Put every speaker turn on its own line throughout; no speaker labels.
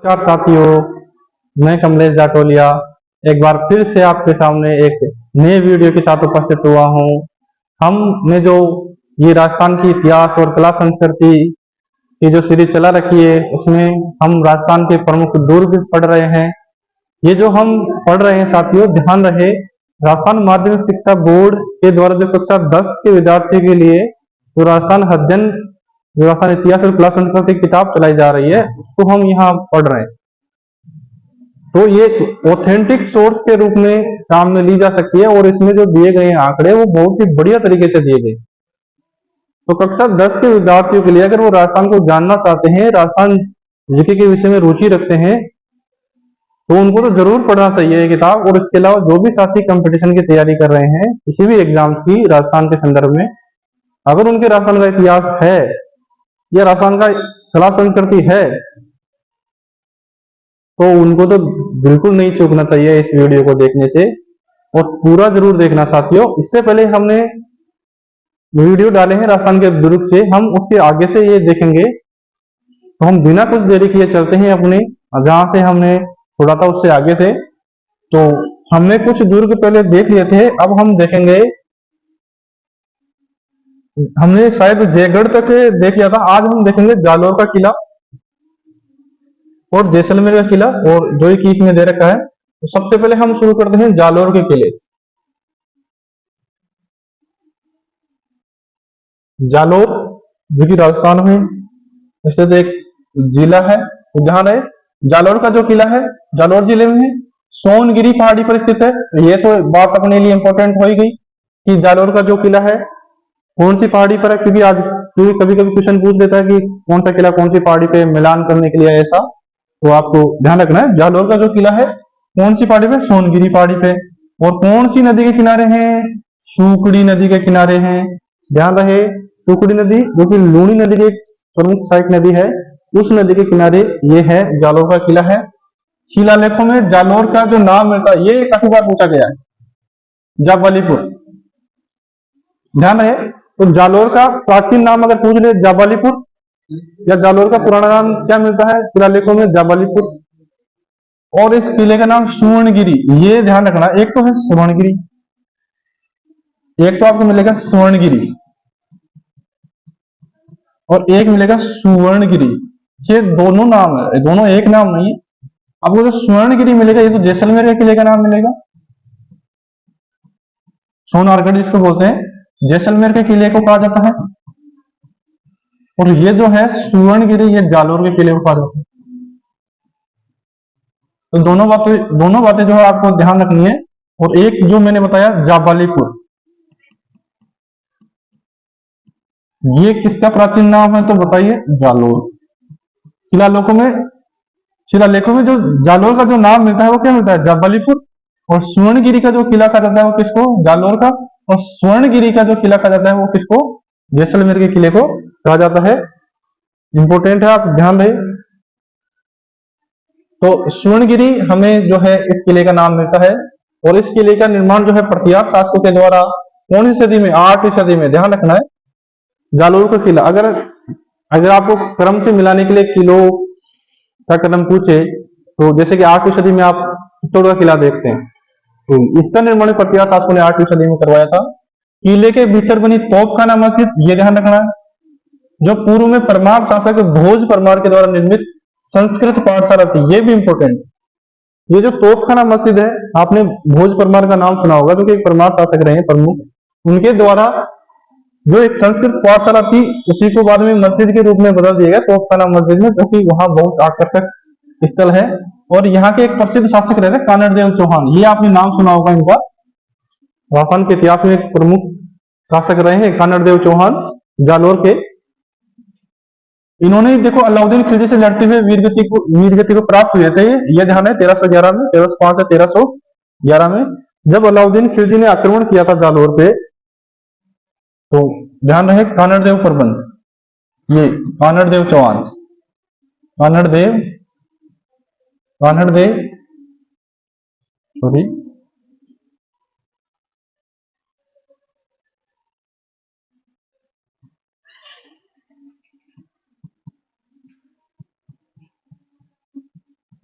नमस्कार साथियों, मैं कमलेश जाटोलिया एक बार फिर से आपके सामने एक नए वीडियो के साथ उपस्थित हुआ हूँ। हमने जो ये राजस्थान की इतिहास और कला संस्कृति की जो सीरीज चला रखी है, उसमें हम राजस्थान के प्रमुख दुर्ग पढ़ रहे हैं। ये जो हम पढ़ रहे हैं साथियों, ध्यान रहे, राजस्थान माध्यमिक शिक्षा बोर्ड के द्वारा जो कक्षा 10 के विद्यार्थियों के लिए जो राजस्थान अध्ययन, जो राजस्थान इतिहास और कला संस्कृति की किताब चलाई जा रही है, उसको हम यहाँ पढ़ रहे हैं। तो ये ऑथेंटिक सोर्स के रूप में काम में ली जा सकती है और इसमें जो दिए गए आंकड़े वो बहुत ही बढ़िया तरीके से दिए गए। तो कक्षा 10 के विद्यार्थियों के लिए अगर वो राजस्थान को जानना चाहते हैं, राजस्थान जीके के विषय में रुचि रखते हैं, तो उनको तो जरूर पढ़ना चाहिए ये किताब। और इसके अलावा जो भी साथी कंपटीशन की तैयारी कर रहे हैं किसी भी एग्जाम की राजस्थान के संदर्भ में, अगर उनके राजस्थान का इतिहास है या राजस्थान का कला संस्कृति है, तो उनको तो बिल्कुल नहीं चूकना चाहिए इस वीडियो को देखने से, और पूरा जरूर देखना साथियों। इससे पहले हमने वीडियो डाले हैं राजस्थान के दुर्ग से, हम उसके आगे से ये देखेंगे। तो हम बिना कुछ देरी किए चलते हैं अपने, जहां से हमने छोड़ा था उससे आगे थे। तो हमने कुछ दुर्ग पहले देख लिए थे, अब हम देखेंगे, हमने शायद जयगढ़ तक देख लिया था, आज हम देखेंगे जालोर का किला और जैसलमेर का किला, और जो 21 में दे रखा है। तो सबसे पहले हम शुरू करते हैं जालोर के किले से। जालोर जो कि राजस्थान में स्थित एक जिला है, तो जहां रहे जालोर का जो किला है जालोर जिले में है, सोनगिरी पहाड़ी पर स्थित है। तो ये तो बात अपने लिए इंपॉर्टेंट हो ही गई कि जालोर का जो किला है कौन सी पहाड़ी पर है, क्योंकि आज कभी कभी क्वेश्चन पूछ लेता है कि कौन सा किला कौन सी पहाड़ी पे मिलान करने के लिए ऐसा। तो आपको ध्यान रखना है जालोर का जो किला है कौन सी पहाड़ी पे, सोनगिरी पहाड़ी पे। और कौन सी नदी के किनारे हैं, सुकड़ी नदी के किनारे हैं। ध्यान रहे, सुकड़ी नदी जो कि लूणी नदी की एक प्रमुख सहायक नदी है, उस नदी के किनारे ये है जालोर का किला है। शिलालेखों में जालोर का जो नाम मिलता है, ये काफी बार पूछा गया है, जाबालीपुर। ध्यान रहे, तो जालोर का प्राचीन नाम अगर पूछ ले जाबालीपुर, या जालोर का पुराना नाम क्या मिलता है शिलालेखों में, जाबालीपुर। और इस किले का नाम सुवर्णगिरी, ये ध्यान रखना, एक तो है सुवर्णगिरी, एक तो आपको मिलेगा स्वर्णगिरी और एक मिलेगा सुवर्णगिरी। ये दोनों नाम है, दोनों एक नाम नहीं है। आपको जो स्वर्णगिरी मिलेगा ये तो जैसलमेर के किले का नाम मिलेगा, सोनारगढ़ जिसको बोलते हैं, जैसलमेर के किले को कहा जाता है। और ये जो है सुवर्णगिरी, ये जालोर के किले को कहा जाता है। तो दोनों बातें जो है आपको ध्यान रखनी है। और एक जो मैंने बताया जाबालीपुर, ये किसका प्राचीन नाम है, तो बताइए जालोर। शिलालेखों में शिलालेखों में जो जालोर का जो नाम मिलता है वो क्या मिलता है, जाबालीपुर। और स्वर्णगिरी का जो किला कहा जाता है वो किसको, जालोर का। और स्वर्णगिरी का जो किला कहा जाता है वो किसको, जैसलमेर के किले को कहा जाता है। इंपोर्टेंट है, आप ध्यान रहे। तो स्वर्णगिरी हमें जो है इस किले का नाम मिलता है। और इस किले का निर्माण जो है प्रतिहार शासकों के द्वारा कौन सी सदी में, 8वीं सदी में, ध्यान रखना है। जालोर का किला अगर अगर आपको क्रम से मिलाने के लिए किलो का क्रम पूछे, तो जैसे कि 8वीं सदी में आप चित्तौड़ का किला देखते हैं, तो इसका निर्माण प्रतिहार शासकों ने 8वीं सदी में करवाया था। किले के भीतर बनी तोपखाना मस्जिद, ये ध्यान रखना है, जो पूर्व में परमार शासक भोज परमार के द्वारा निर्मित संस्कृत पाठशाला थी, ये भी इंपोर्टेंट। ये जो तोपखाना मस्जिद है, आपने भोज परमार का नाम सुना होगा, जो कि एक परमार शासक रहे प्रमुख, उनके द्वारा जो एक संस्कृत पाठशाला थी उसी को बाद में मस्जिद के रूप में बदल दिया गया तोपखाना मस्जिद में, जो कि वहां बहुत आकर्षक स्थल है। और यहाँ के एक प्रसिद्ध शासक रहे थे कानड़देव चौहान, ये आपने नाम सुना होगा इनका, राजस्थान के इतिहास में एक प्रमुख शासक रहे हैं कानड़देव चौहान जालोर के। इन्होंने देखो अलाउद्दीन खिलजी से लड़ते हुए वीरगति को प्राप्त हुए थे। ये ध्यान है 1311 में, 1305 से 1311 में जब अलाउद्दीन खिलजी ने आक्रमण किया था जालोर पे, तो ध्यान रहे कानड़देव प्रबंध, ये कानड़देव चौहान, कानड़देव कानड़देव सॉरी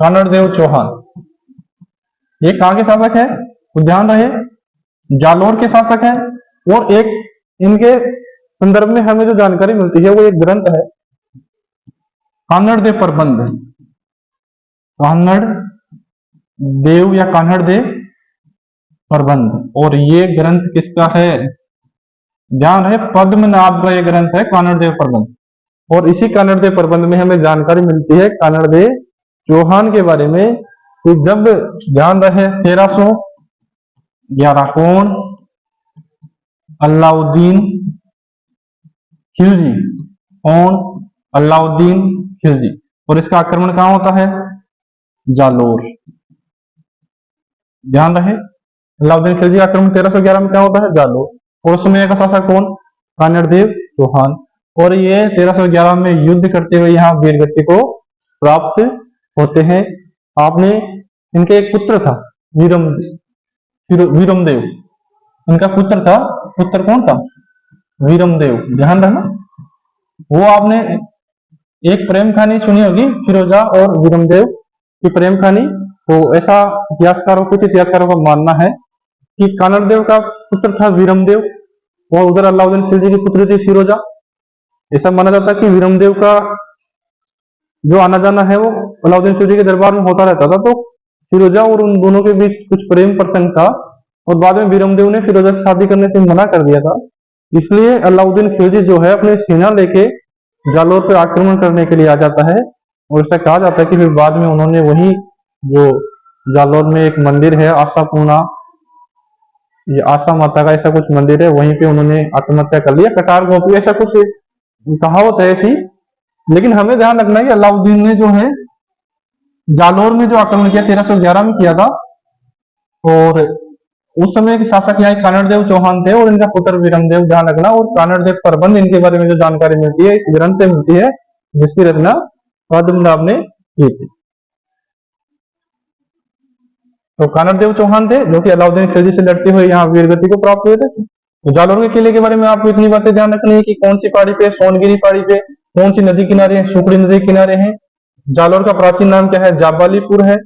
कानड़देव चौहान, ये कहाँ के शासक है तो ध्यान रहे जालोर के शासक है। और एक इनके संदर्भ में हमें जो जानकारी मिलती है वो एक ग्रंथ है कान्हड़ देव प्रबंध, कान्हड़ देव या कान्हड़ देव प्रबंध। और ये ग्रंथ किसका है, ध्यान है पद्मनाभ का ये ग्रंथ है कान्हड़ देव प्रबंध। और इसी कान्हड़ देव प्रबंध में हमें जानकारी मिलती है कान्हड़ देव चौहान के बारे में कि जब ध्यान रहे 1311 कौन अलाउद्दीन खिलजी, कौन अलाउद्दीन खिलजी। और इसका आक्रमण कहां होता है जालोर, ध्यान रहे अलाउद्दीन खिलजी आक्रमण 1311 में क्या होता है जालोर। और उस समय का शासक कौन कान्हड़ देव चौहान। और ये 1311 में युद्ध करते हुए यहाँ वीरगति को प्राप्त होते हैं। आपने इनके एक पुत्र था वीरमदेव, इनका पुत्र था, पुत्र कौन था वीरमदेव, ध्यान रखना। वो आपने एक प्रेम कहानी सुनी होगी फिरोजा और वीरमदेव की प्रेम कहानी। तो ऐसा इतिहासकारों कुछ इतिहासकारों का मानना है कि कान्हड़ देव का पुत्र था वीरमदेव और उधर अलाउद्दीन खिलजी की पुत्री थी फिरोजा। ऐसा माना जाता है कि वीरमदेव का जो आना जाना है वो अलाउद्दीन खिलजी के दरबार में होता रहता था। तो फिरोजा और उन दोनों के बीच कुछ प्रेम प्रसंग था और बाद में वीरमदेव ने फिरोजा से शादी करने से मना कर दिया था। इसलिए अलाउद्दीन खिलजी जो है अपनी सेना लेके जालोर पर आक्रमण करने के लिए आ जाता है। और ऐसा कहा जाता है कि फिर बाद में उन्होंने वही जो जालोर में एक मंदिर है आशापूर्णा, ये आशा माता का ऐसा कुछ मंदिर है, वहीं पे उन्होंने आत्महत्या कर लिया। कटार गोपी ऐसा कुछ कहावत है ऐसी। लेकिन हमें ध्यान रखना है कि अलाउद्दीन ने जो है जालोर में जो आक्रमण किया 1311 में किया था। और उस समय के शासक यहाँ कान्हड़ देव चौहान थे और इनका पुत्र वीरमदेव, ध्यान रखना। और कान्हड़ देव प्रबंध इनके बारे में जो जानकारी मिलती है इस ग्रंथ से मिलती है जिसकी रचना पद्मनाभ ने की थी। तो कान्हड़ देव चौहान थे जो कि अलाउद्दीन खिलजी से लड़ते हुए यहाँ वीरगति को प्राप्त हुए थे। तो जालोर के किले के बारे में आपको इतनी बातें ध्यान रखनी है कि कौन सी पहाड़ी पे, सोनगिरी पहाड़ी पे, कौन सी नदी किनारे है, सुकड़ी नदी किनारे है। जालोर का प्राचीन नाम क्या है, जाबालीपुर है।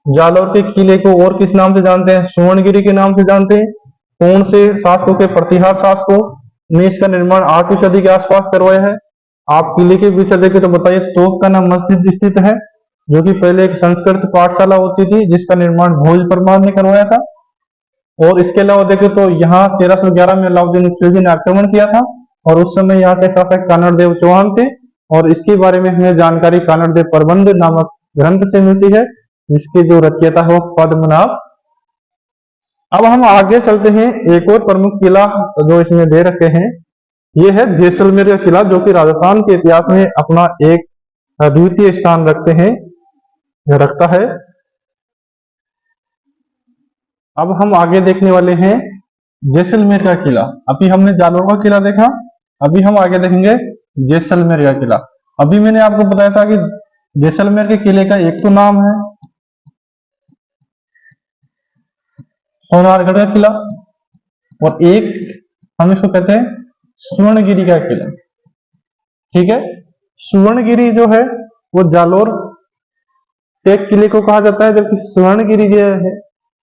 जालोर के किले को और किस नाम से जानते हैं, सुवर्णगिरी के नाम से जानते हैं। कौन से शासकों के, प्रतिहार शासकों ने इसका निर्माण 8वीं सदी के आसपास करवाया है। आप किले के पीछे देखें तो बताइए तोप का नाम मस्जिद स्थित है जो कि पहले एक संस्कृत पाठशाला होती थी जिसका निर्माण भोज परमार ने करवाया था। और इसके अलावा देखें तो यहाँ 1311 में अलाउद्दीन खिलजी ने आक्रमण किया था और उस समय यहाँ के शासक कान्हड़ देव चौहान थे। और इसके बारे में हमें जानकारी कान्हड़ देव प्रबंध नामक ग्रंथ से मिलती है जिसके जो रचयिता है वो पद्मनाभ। अब हम आगे चलते हैं, एक और प्रमुख किला जो इसमें दे रखे हैं ये है जैसलमेर का किला जो कि राजस्थान के इतिहास में अपना एक अद्वितीय स्थान रखता है। अब हम आगे देखने वाले हैं जैसलमेर का किला। अभी हमने जालोर का किला देखा, अभी हम आगे देखेंगे जैसलमेर का किला। अभी मैंने आपको बताया था कि जैसलमेर के किले का एक तो नाम है सोनारगढ़ का किला और एक हम इसको कहते हैं सुवर्णगिरी का किला। ठीक है, सुवर्णगिरी जो है वो जालोर के किले को कहा जाता है, जबकि सुवर्णगिरी जो है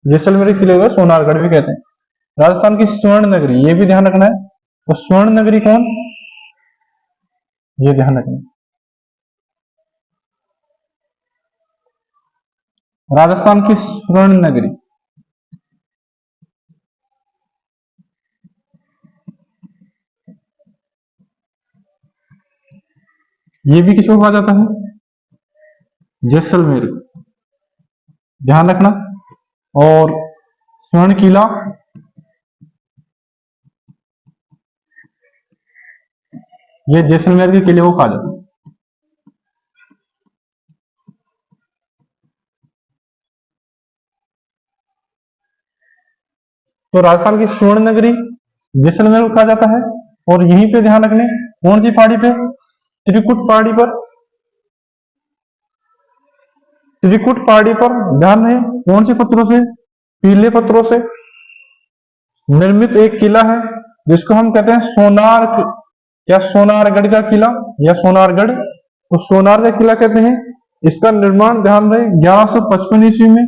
जैसलमेर के किले को सोनारगढ़ भी कहते हैं। राजस्थान की स्वर्ण नगरी, ये भी ध्यान रखना है। तो स्वर्ण नगरी कौन, ये ध्यान रखना। राजस्थान की स्वर्ण नगरी, ये भी किसको कहा जाता है, जैसलमेर, ध्यान रखना। और स्वर्ण किला, ये जैसलमेर के किले को कहा जाता है। तो राजस्थान की स्वर्ण नगरी जैसलमेर को कहा जाता है। और यहीं पे ध्यान रखने कौन सी पहाड़ी पे, त्रिकुट पहाड़ी पर, त्रिकुट पहाड़ी पर ध्यान रहे कौन से पत्थरों से, पीले पत्थरों से निर्मित एक किला है जिसको हम कहते हैं सोनारगढ़ का किला या सोनारगढ़। तो सोनार का किला कहते हैं इसका निर्माण ध्यान रहे 1155 ईस्वी में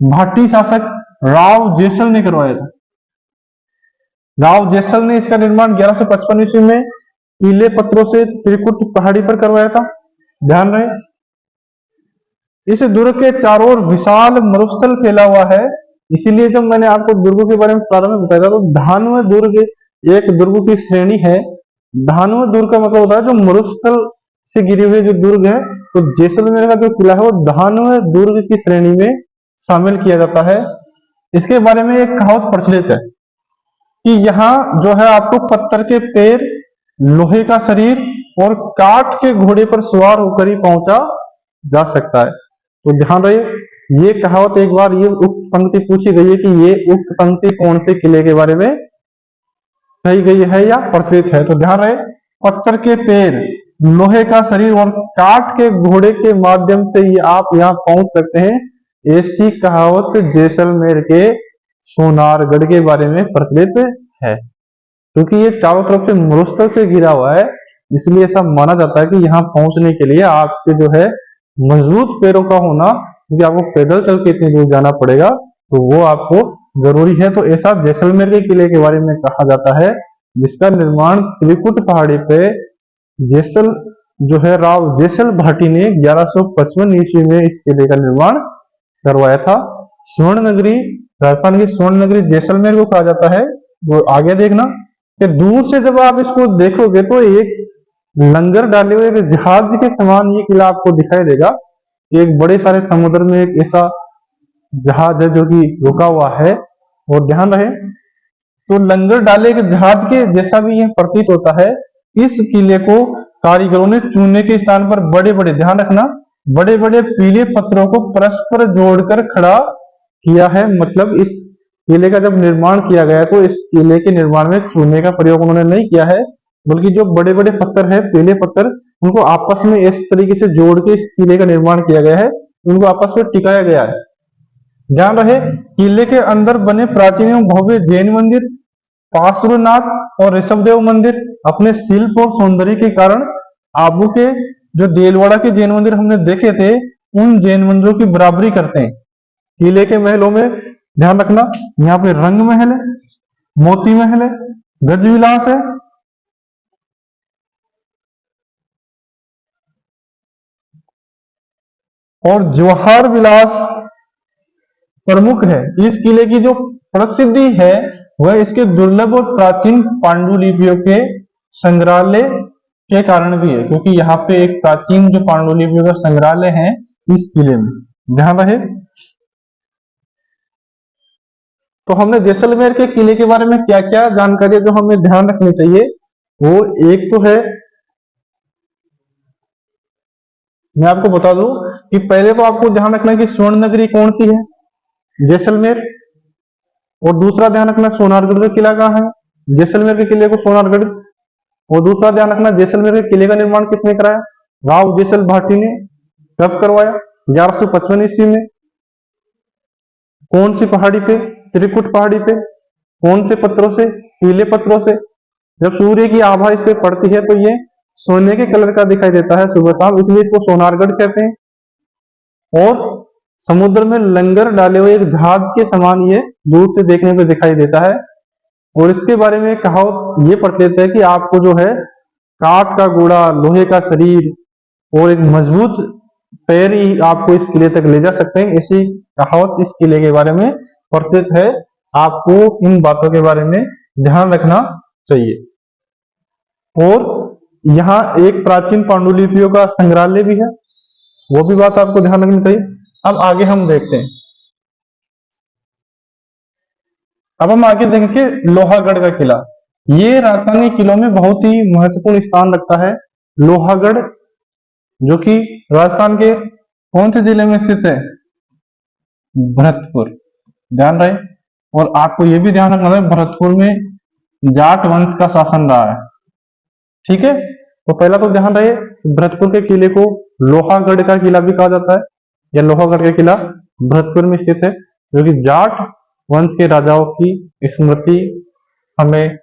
भाटी शासक राव जेसल ने करवाया था। राव जेसल ने इसका निर्माण 1155 ईस्वी में पीले पत्थरों से त्रिकुट पहाड़ी पर करवाया था। ध्यान रहे इस दुर्ग के चारों ओर विशाल मरुस्थल फैला हुआ है, इसीलिए जब मैंने आपको दुर्गों के बारे में प्रारंभ में बताया था तो धानव दुर्ग एक दुर्ग की श्रेणी है। धानव दुर्ग का मतलब होता है जो मरुस्थल से गिरे हुए जो दुर्ग है, तो जैसलमेर का जो किला है वो धानव दुर्ग की श्रेणी में शामिल किया जाता है। इसके बारे में एक कहावत प्रचलित है कि यहाँ जो है आपको पत्थर के पैर, लोहे का शरीर और काठ के घोड़े पर सवार होकर ही पहुंचा जा सकता है। तो ध्यान रहे ये कहावत एक बार ये उक्त पंक्ति पूछी गई है कि ये उक्त पंक्ति कौन से किले के बारे में कही गई है या प्रचलित है। तो ध्यान रहे पत्थर के पैर, लोहे का शरीर और काठ के घोड़े के माध्यम से ही आप यहाँ पहुंच सकते हैं, ऐसी कहावत जैसलमेर के सोनारगढ़ के बारे में प्रचलित है। क्योंकि ये चारों तरफ से मरुस्थल से घिरा हुआ है, इसलिए ऐसा माना जाता है कि यहाँ पहुंचने के लिए आपके जो है मजबूत पैरों का होना, क्योंकि आपको पैदल चल के इतनी दूर जाना पड़ेगा, तो वो आपको जरूरी है। तो ऐसा जैसलमेर के किले के बारे में कहा जाता है, जिसका निर्माण त्रिकुट पहाड़ी पे जैसल जो है राव जेसल भाटी ने 1155 ईस्वी में इस किले का निर्माण करवाया था। स्वर्ण नगरी, राजस्थान की स्वर्ण नगरी जैसलमेर को कहा जाता है। वो आगे देखना कि दूर से जब आप इसको देखोगे तो एक लंगर डाले हुए एक जहाज के समान ये किला आपको दिखाई देगा। एक बड़े सारे समुद्र में एक ऐसा जहाज है जो कि रुका हुआ है। और ध्यान रहे तो लंगर डाले के जहाज के जैसा भी यह प्रतीत होता है। इस किले को कारीगरों ने चूने के स्थान पर बड़े बड़े, ध्यान रखना, बड़े बड़े पीले पत्थरों को परस्पर जोड़कर खड़ा किया है। मतलब इस किले का जब निर्माण किया गया तो इस किले के निर्माण में चूने का प्रयोग उन्होंने नहीं किया है, बल्कि जो बड़े बड़े पत्थर है, पीले पत्थर, उनको आपस में इस तरीके से जोड़ के इस किले का निर्माण किया गया है, उनको आपस में टिकाया गया है। ध्यान रहे किले के अंदर बने प्राचीन एवं भव्य जैन मंदिर, पार्श्वनाथ और ऋषभदेव मंदिर अपने शिल्प और सौंदर्य के कारण आबू के जो देलवाड़ा के जैन मंदिर हमने देखे थे, उन जैन मंदिरों की बराबरी करते हैं। किले के महलों में ध्यान रखना, यहाँ पे रंग महल है, मोती महल है, गजविलास है, और जवाहर विलास प्रमुख है। इस किले की जो प्रसिद्धि है वह इसके दुर्लभ और प्राचीन पांडुलिपियों के संग्रहालय के कारण भी है, क्योंकि यहाँ पे एक प्राचीन जो पांडुलिपियों का संग्रहालय है इस किले में। ध्यान रहे तो हमने जैसलमेर के किले के बारे में क्या क्या जानकारी जो हमें ध्यान रखनी चाहिए, वो एक तो है, मैं आपको बता दूं कि पहले तो आपको ध्यान रखना है कि स्वर्ण नगरी कौन सी है, जैसलमेर। और दूसरा ध्यान रखना सोनारगढ़ का किला कहाँ है, जैसलमेर के किले को सोनारगढ़। और दूसरा ध्यान रखना जैसलमेर के किले का निर्माण किसने कराया, राव जेसल भाटी ने। कब करवाया, 1155 ईस्वी में। कौन सी पहाड़ी पे, त्रिकुट पहाड़ी पे। कौन से पत्थरों से, पीले पत्थरों से। जब सूर्य की आभा इस पे पड़ती है तो ये सोने के कलर का दिखाई देता है सुबह शाम, इसलिए इसको सोनारगढ़ कहते हैं। और समुद्र में लंगर डाले हुए एक जहाज के समान ये दूर से देखने पे दिखाई देता है। और इसके बारे में कहावत ये पढ़ लेते हैं कि आपको जो है काठ का घोड़ा, लोहे का शरीर और एक मजबूत पैर ही आपको इस किले तक ले जा सकते हैं, ऐसी कहावत इस किले के बारे में प्रचलित है। आपको इन बातों के बारे में ध्यान रखना चाहिए। और यहाँ एक प्राचीन पांडुलिपियों का संग्रहालय भी है, वो भी बात आपको ध्यान रखनी चाहिए। अब आगे हम देखते हैं, अब हम आगे देखेंगे लोहागढ़ का किला। ये राजस्थानी किलों में बहुत ही महत्वपूर्ण स्थान रखता है। लोहागढ़ जो कि राजस्थान के कौन से जिले में स्थित है, भरतपुर। ध्यान रहे, और आपको यह भी ध्यान रखना है भरतपुर में जाट वंश का शासन रहा है। ठीक है, तो पहला तो ध्यान रहे भरतपुर के किले को लोहागढ़ का किला भी कहा जाता है, या लोहागढ़ का किला भरतपुर में स्थित है, जो कि जाट वंश के राजाओं की स्मृति हमें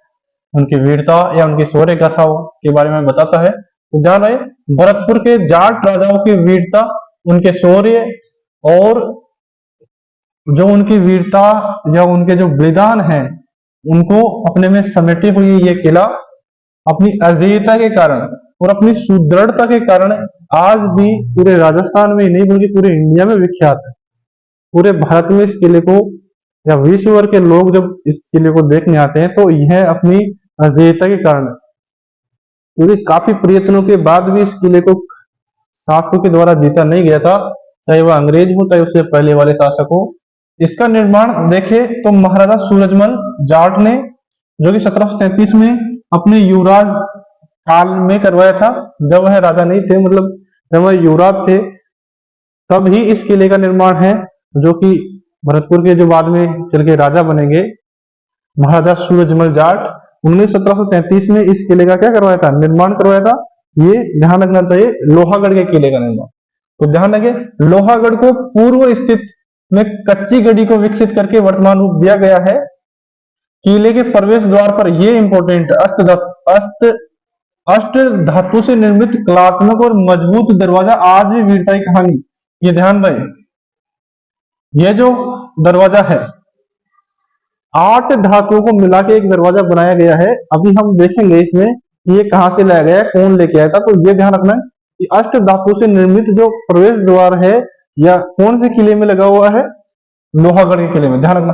उनकी वीरता या उनकी शौर्य गाथाओं के बारे में बताता है। तो ध्यान रहे भरतपुर के जाट राजाओं की वीरता उनके शौर्य और जो उनकी वीरता या उनके जो बलिदान है उनको अपने में समेटे हुए ये किला अपनी अजेयता के कारण और अपनी सुदृढ़ता के कारण आज भी पूरे राजस्थान में ही नहीं बल्कि पूरे इंडिया में विख्यात है। पूरे भारत में इस किले को या विश्व भर के लोग जब इस किले को देखने आते हैं तो यह अपनी अजेयता के कारण है। क्योंकि काफी प्रयत्नों के बाद भी इस किले को शासकों के द्वारा जीता नहीं गया था, चाहे वह अंग्रेज हो चाहे उससे पहले वाले शासक हो। इसका निर्माण देखे तो महाराजा सूरजमल जाट ने, जो कि 1733 में अपने युवराज काल में करवाया था, जब वह राजा नहीं थे, मतलब जब वह युवराज थे तब ही इस किले का निर्माण है, जो कि भरतपुर के जो बाद में चल के राजा बनेंगे महाराजा सूरजमल जाट, उन्होंने 1733 में इस किले का क्या करवाया था, निर्माण करवाया था। ये ध्यान रखना चाहिए, लोहागढ़ के किले का निर्माण। तो ध्यान रखे, लोहागढ़ को पूर्व स्थित में कच्ची गढ़ी को विकसित करके वर्तमान रूप दिया गया है। किले के प्रवेश द्वार पर यह इंपॉर्टेंट अष्ट धातु से निर्मित कलात्मक और मजबूत दरवाजा आज भी वीरता की कहानी, ये ध्यान रहे। यह जो दरवाजा है 8 धातुओं को मिला के एक दरवाजा बनाया गया है। अभी हम देखेंगे इसमें ये कहां से लाया गया है, कौन लेके आया था। तो ये ध्यान रखना कि अष्ट धातु से निर्मित जो प्रवेश द्वार है या कौन से किले में लगा हुआ है, लोहागढ़ के किले में। ध्यान रखना,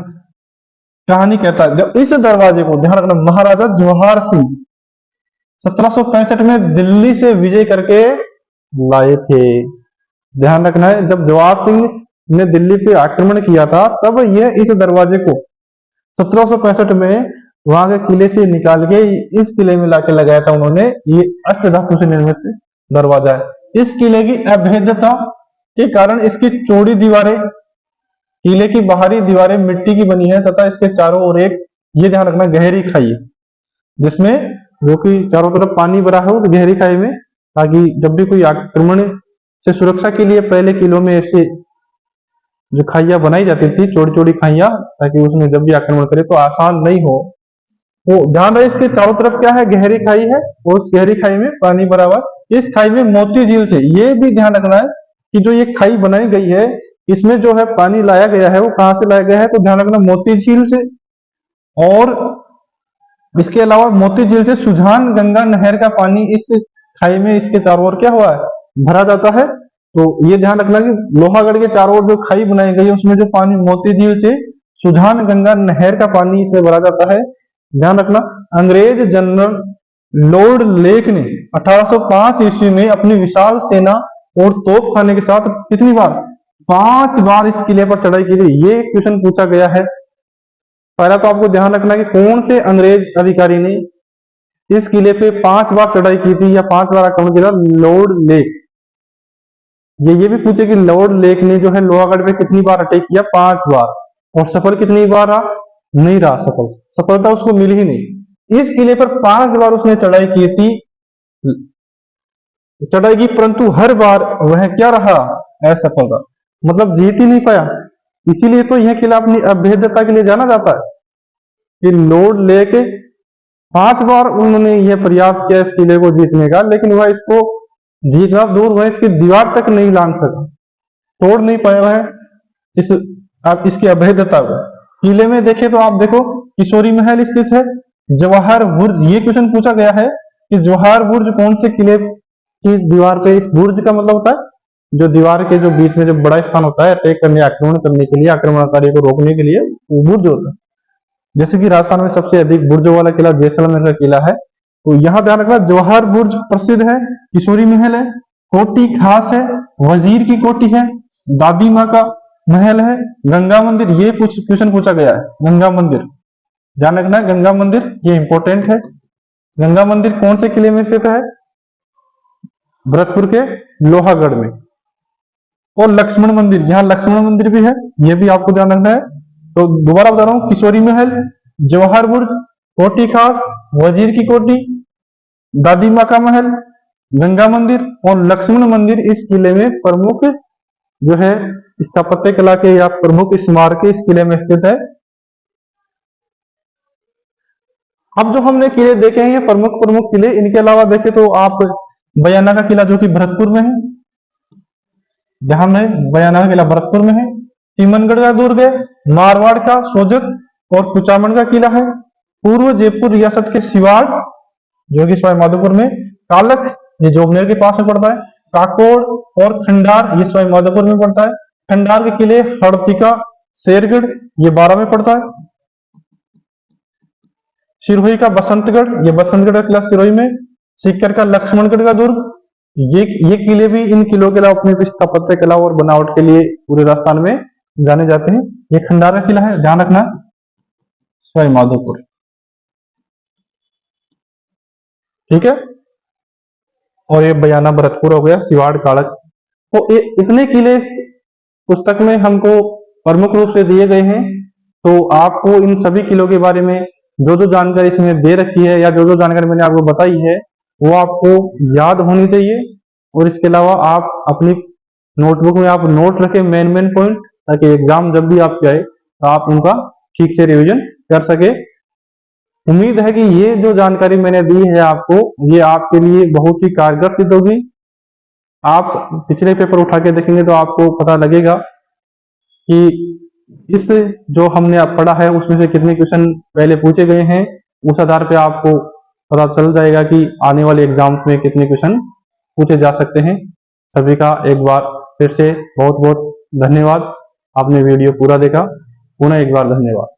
कहानी कहता है जब इस दरवाजे को, ध्यान रखना, महाराजा जवाहर सिंह 1765 में दिल्ली से विजय करके लाए थे। ध्यान रखना है, जब जवाहर सिंह ने दिल्ली पे आक्रमण किया था तब यह इस दरवाजे को 1765 में वहां के किले से निकाल के इस किले में लाके लगाया था उन्होंने। ये अष्ट धातु से निर्मित दरवाजा है। इस किले की अभेद्यता के कारण इसकी चौड़ी दीवारें, किले की बाहरी दीवारें मिट्टी की बनी है तथा इसके चारों ओर एक, ये ध्यान रखना, गहरी खाई है, जिसमें जो कि चारों तरफ पानी भरा है उस गहरी खाई में, ताकि जब भी कोई आक्रमण से सुरक्षा के लिए पहले किलों में ऐसे जो खाइया बनाई जाती थी, चौड़ी चौड़ी खाइया, ताकि उसमें जब भी आक्रमण करे तो आसान नहीं हो। वो ध्यान रहे, इसके चारों तरफ क्या है, गहरी खाई है और उस गहरी खाई में पानी भरा हुआ। इस खाई में मोती झील से, ये भी ध्यान रखना है कि जो ये खाई बनाई गई है इसमें जो है पानी लाया गया है वो कहां से लाया गया है, तो ध्यान रखना मोती झील से। और इसके अलावा मोती झील से सुजान गंगा नहर का पानी इस खाई में इसके चारों ओर क्या हुआ है, भरा जाता है। तो ये ध्यान रखना कि लोहागढ़ के चारों ओर जो खाई बनाई गई है उसमें जो पानी मोती झील से सुजान गंगा नहर का पानी इसमें भरा जाता है। ध्यान रखना, अंग्रेज जनरल लॉर्ड लेक ने 1805 ईस्वी में अपनी विशाल सेना और तोपखाने के साथ कितनी बार, 5 बार इस किले पर चढ़ाई की थी। ये क्वेश्चन पूछा गया है। पहला तो आपको ध्यान रखना कि कौन से अंग्रेज अधिकारी ने इस किले पे 5 बार चढ़ाई की थी या 5 बार आक्रमण किया था, लॉर्ड लेक। ये भी पूछे कि लॉर्ड लेक ने जो है लोहागढ़ पे कितनी बार अटैक किया, 5 बार, और सफल कितनी बार रहा, नहीं रहा सफल, सफलता उसको मिली ही नहीं। इस किले पर 5 बार उसने चढ़ाई की थी, चढ़ाई की, परंतु हर बार वह क्या रहा, असफल रहा, मतलब जीत ही नहीं पाया। इसीलिए तो यह किला अपनी अभेद्यता के लिए जाना जाता है कि लॉर्ड लेक 5 बार उन्होंने यह प्रयास किया इस किले को जीतने का, लेकिन वह इसको जीतना दूर, वह इसकी दीवार तक नहीं लांग सका, तोड़ नहीं पाया वह आप इसकी अभेद्यता को। किले में देखे तो आप देखो किशोरी महल स्थित है, जवाहर बुर्ज, ये क्वेश्चन पूछा गया है कि जवाहर बुर्ज कौन से किले की दीवार पे, इस बुर्ज का मतलब होता है जो दीवार के जो बीच में जो बड़ा स्थान होता है अटैक करने, आक्रमण करने के लिए, आक्रमणकारी को रोकने के लिए वो बुर्ज होता है। जैसे कि राजस्थान में सबसे अधिक बुर्जों वाला किला जैसलमेर का किला है, तो यहां ध्यान रखना जवाहर बुर्ज प्रसिद्ध है, किशोरी महल है, कोटी खास है, वजीर की कोठी है, दादी माँ का महल है, गंगा मंदिर, ये क्वेश्चन पूछा गया है, गंगा मंदिर ध्यान रखना, गंगा मंदिर ये इंपॉर्टेंट है। गंगा मंदिर कौन से किले में स्थित है, भरतपुर के लोहागढ़ में। और लक्ष्मण मंदिर, यहाँ लक्ष्मण मंदिर भी है, ये भी आपको ध्यान रखना है। तो दोबारा बता रहा हूँ, किशोरी महल, जवाहर बुर्ज, कोठी खास, वजीर की कोठी, दादी माँ का महल, गंगा मंदिर और लक्ष्मण मंदिर इस किले में प्रमुख जो है स्थापत्य कला के या प्रमुख स्मारक इस किले में स्थित है। अब जो हमने किले देखे हैं ये प्रमुख किले, इनके अलावा देखे तो आप बयाना का किला जो कि भरतपुर में है, जहां में बयाना का किला भरतपुर में है। टीमनगढ़ का दुर्ग है, मारवाड़ का सोजत और कुचामन का किला है। पूर्व जयपुर रियासत के सिवाड़ जो कि सवाई माधोपुर में, कालख ये जोबनेर के पास में पड़ता है, काकोड़ और खंडार ये सवाई माधोपुर में पड़ता है। खंडार के किले हड़तिका, शेरगढ़ ये 12 में पड़ता है। सिरोही का बसंतगढ़ ये बसंतगढ़ का किला सिरोही में। सीकर का लक्ष्मणगढ़ का दुर्ग, ये किले भी इन किलों के अलावा अपनी स्थापत्य कला और बनावट के लिए पूरे राजस्थान में जाने जाते हैं। ये खंडार का किला है, ध्यान रखना, सवाई माधोपुर, ठीक है। और ये बयाना भरतपुर हो गया, सिवाड़ कालख। तो ये इतने किले इस पुस्तक में हमको प्रमुख रूप से दिए गए हैं। तो आपको इन सभी किलों के बारे में जो जो जानकारी इसमें दे रखी है या जो जो जानकारी मैंने आपको बताई है वो आपको याद होनी चाहिए। और इसके अलावा आप अपनी नोटबुक में आप नोट रखें मेन पॉइंट, ताकि एग्जाम जब भी आपके आए तो आप उनका ठीक से रिवीजन कर सके। उम्मीद है कि ये जो जानकारी मैंने दी है आपको, ये आपके लिए बहुत ही कारगर सिद्ध होगी। आप पिछले पेपर उठा के देखेंगे तो आपको पता लगेगा कि इस जो हमने अब पढ़ा है उसमें से कितने क्वेश्चन पहले पूछे गए हैं। उस आधार पे आपको पता चल जाएगा कि आने वाले एग्जाम्स में कितने क्वेश्चन पूछे जा सकते हैं। सभी का एक बार फिर से बहुत बहुत धन्यवाद। आपने वीडियो पूरा देखा, पुनः एक बार धन्यवाद।